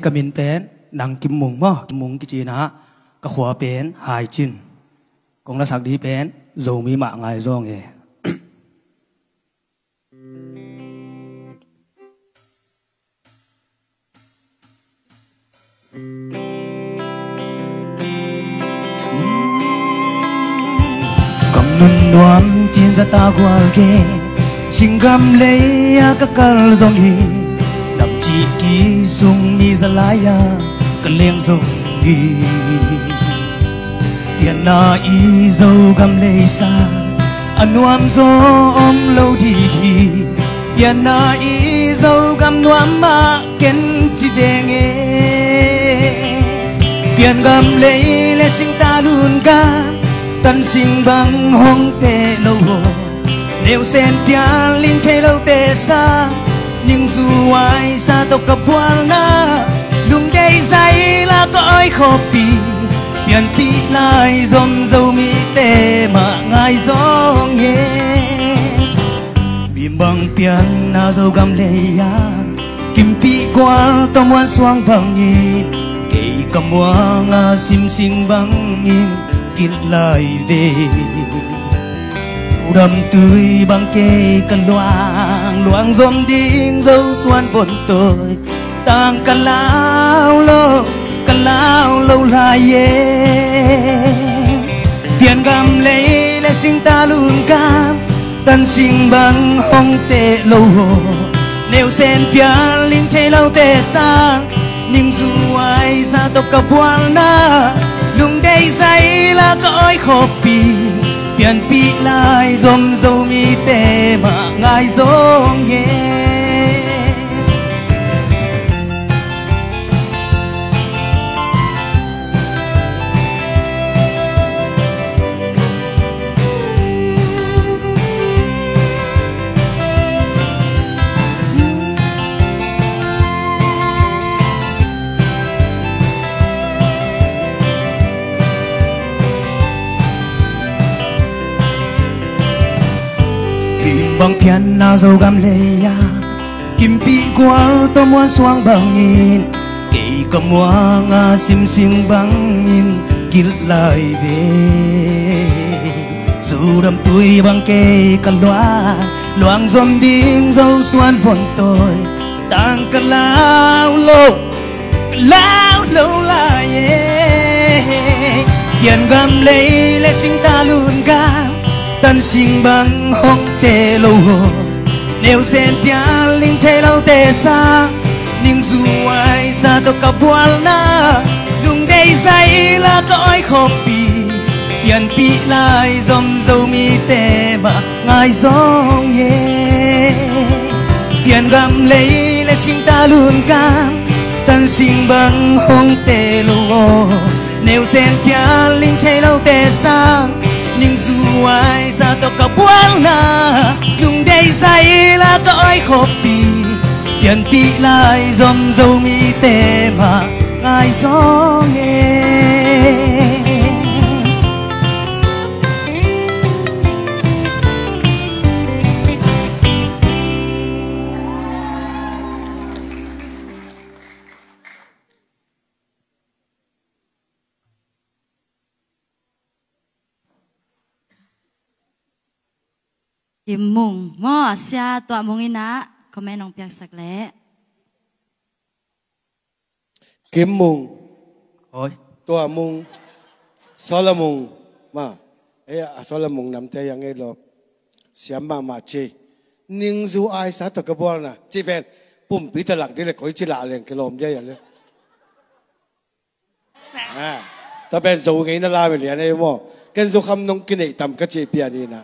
cái mình bên nàng kim mùng mò kim mùng cái gì nè cái khóa bên hai chín cũng là sắc đi bên dầu mi mạng ngày do nghề cầm nun đoán trên ra ta qua ghé xin gam lấy các cal dòng hi làm chi ký sung mi ra lại cái liang dòng hi tiền na y dâu gam lấy xa anh nuam gió ôm lâu thì hi tiền na y dâu gam nuam mà kiến chỉ về nghe tiền gam lấy sinh ta luôn gan tân sinh bằng hong tê lâu hồ nếu xem pia linh thế lâu tê xa nhưng dù ai xa tộc cặp quan na lùng đây dây là có ai khó pi biển pi lại dòng dâu mi tê mà ngài gió nghe mìm bằng pian na dâu gam lê ya kim pi qua tao muốn xoang bằng nhìn kể cầm hoa nga sim sinh bằng nhìn kít lại về đầm tươi bằng kê cần loang loang dòm đinh dâu xoan vốn tôi tang cần lao lâu lại tiền gam lấy là sinh ta luôn cam tân sinh bằng hong tệ lâu hồ nếu sen pia linh thế lâu tệ sang nhưng dù ai xa tộc cặp quan na lùng đây dây là có ai khó pi tiền pi lại dòm dâu mi tê mà ngài gió nghe bằng pian na dâu gam lê ya kim pi qua to muốn xoang bằng nhìn kỹ cầm hoa nga sim sinh bằng nhìn kít lại về dù đầm tuổi bằng kê cần loang dòm đinh dâu xoan vốn tôi tang cần lao lâu lại tiền gam lấy lẽ sinh ta luôn cam tân sinh bằng hong tê lâu hồ nếu sen pia linh thế lâu tê xa nhưng dù ai xa tộc cặp quan na lùng đây dây là có ai khó pi tiền pi lại dòm dâu mi tê mà ngài gió nghe tiền gam lấy là sinh ta luôn cam tân sinh bằng hong tê lâu hồ nếu sen pia linh thế lâu tê xa nhưng dù ai xa tộc cặp quan na lùng đây dây là có ai khó pi tiền pi lại dòm dâu mi tê mà ngài gió nghe kim mùng mò xia tọa mùng ina có mấy nông piak sạc lẽ kim mùng ôi tọa mùng sala mùng mà ấy sala mùng nằm thế yang ấy lo xiêm mà chi nhưng dù ai sát tộc cái bọn na chi ven bùm bị tờ lặng thì lại coi chi lạ liền cái lồm vậyเลยtaเป็นdùงี้น่าลาไปเลยนะไอ้โม่กันdùคำนงกินไอ้ตำก็เจี๊ยบนี่นะ